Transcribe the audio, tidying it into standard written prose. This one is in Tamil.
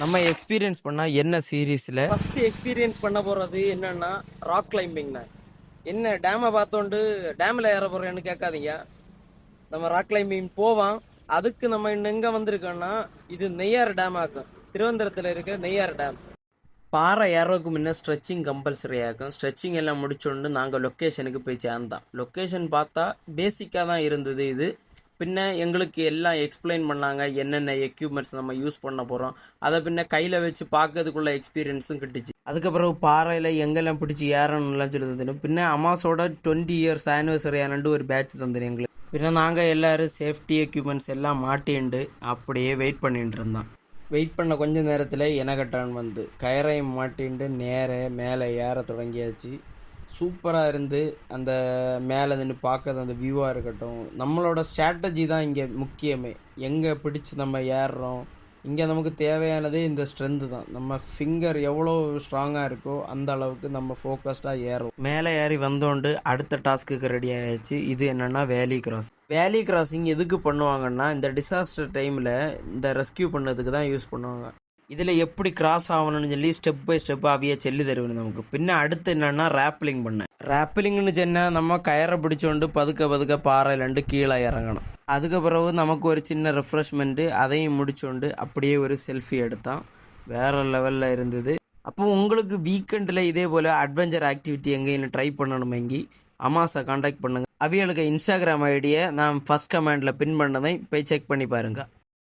நம்ம எக்ஸ்பீரியன்ஸ் பண்ணால் என்ன சீரீஸில் ஃபஸ்ட்டு எக்ஸ்பீரியன்ஸ் பண்ண போகிறது என்னன்னா ராக் கிளைம்பிங்ண்ணே. என்ன டேமை பார்த்தோண்டு டேமில் ஏற போகிறேன்னு கேட்காதீங்க. நம்ம ராக் கிளைம்பிங் போவோம். அதுக்கு நம்ம இன்னும் எங்கே வந்திருக்கோன்னா இது நெய்யார் டேம் ஆக்கும். திருவனந்தபுரத்தில் இருக்க நெய்யார் டேம். பாறை ஏறவுக்கு முன்னே ஸ்ட்ரெச்சிங் கம்பல்சரி ஆகும். ஸ்ட்ரெச்சிங் எல்லாம் முடிச்சோண்டு நாங்கள் லொக்கேஷனுக்கு போய் சேர்ந்தோம். லொக்கேஷன் பார்த்தா பேசிக்காக தான் இருந்தது. இது பின்ன எங்களுக்கு எல்லாம் எக்ஸ்பிளைன் பண்ணாங்க, என்னென்ன எக்யூப்மெண்ட்ஸ் நம்ம யூஸ் பண்ண போகிறோம். அதை பின்ன கையில் வச்சு பார்க்கறதுக்குள்ள எக்ஸ்பீரியன்ஸும் கிட்டுச்சு. அதுக்கப்புறம் பாறையில் எங்கெல்லாம் பிடிச்சி ஏறணும்லாம் சொல்லி தந்துடும். பின்ன அமாஸோட 20 இயர்ஸ் ஆனிவர்சரி ஆனண்டு ஒரு பேட்ச் தந்துடும் எங்களுக்கு. பின்ன நாங்கள் எல்லோரும் சேஃப்டி எக்யூப்மெண்ட்ஸ் எல்லாம் மாட்டிண்டு அப்படியே வெயிட் பண்ணிட்டு இருந்தோம். வெயிட் பண்ண கொஞ்ச நேரத்தில் எனக்கட்டான் வந்து கயரையும் மாட்டின்ட்டு நேர மேலே ஏற தொடங்கியாச்சு. சூப்பராக இருந்து அந்த மேலே நின்று பார்க்கறது அந்த வியூவாக இருக்கட்டும். நம்மளோட ஸ்ட்ராட்டஜி தான் இங்கே முக்கியமே. எங்கே பிடிச்சி நம்ம ஏறுறோம், இங்கே நமக்கு தேவையானது இந்த ஸ்ட்ரென்த்து தான். நம்ம ஃபிங்கர் எவ்வளோ ஸ்ட்ராங்காக இருக்கோ அந்த அளவுக்கு நம்ம ஃபோக்கஸ்டாக ஏறும். மேலே ஏறி வந்தோண்டு அடுத்த டாஸ்க்குக்கு ரெடி ஆகிடுச்சு. இது என்னென்னா வேலி கிராஸ். வேலி கிராசிங் எதுக்கு பண்ணுவாங்கன்னா, இந்த டிசாஸ்டர் டைமில் இந்த ரெஸ்கியூ பண்ணதுக்கு தான் யூஸ் பண்ணுவாங்க. இதில் எப்படி கிராஸ் ஆகணும்னு சொல்லி ஸ்டெப் பை ஸ்டெப் அவையே சொல்லி தருவேன் நமக்கு. பின்ன அடுத்து என்னென்னா ரேப்பிளிங் பண்ணேன். ரேப்பிளிங்னு சொன்னால் நம்ம கயரை பிடிச்சோண்டு பதுக்க பாறையிலண்டு கீழே இறங்கணும். அதுக்கு பிறகு நமக்கு ஒரு சின்ன ரெஃப்ரெஷ்மெண்ட்டு, அதையும் முடிச்சோண்டு அப்படியே ஒரு செல்ஃபி எடுத்தான். வேறு லெவலில் இருந்தது. அப்போ உங்களுக்கு வீக்கெண்டில் இதே போல் அட்வென்ச்சர் ஆக்டிவிட்டி எங்கேயும் ட்ரை பண்ணணுமெங்கி அமாஸை காண்டாக்ட் பண்ணுங்கள். அவைகளுக்கு இன்ஸ்டாகிராம் ஐடியை நான் ஃபஸ்ட் கமெண்டில் பின் பண்ணதை போய் செக் பண்ணி பாருங்கள்.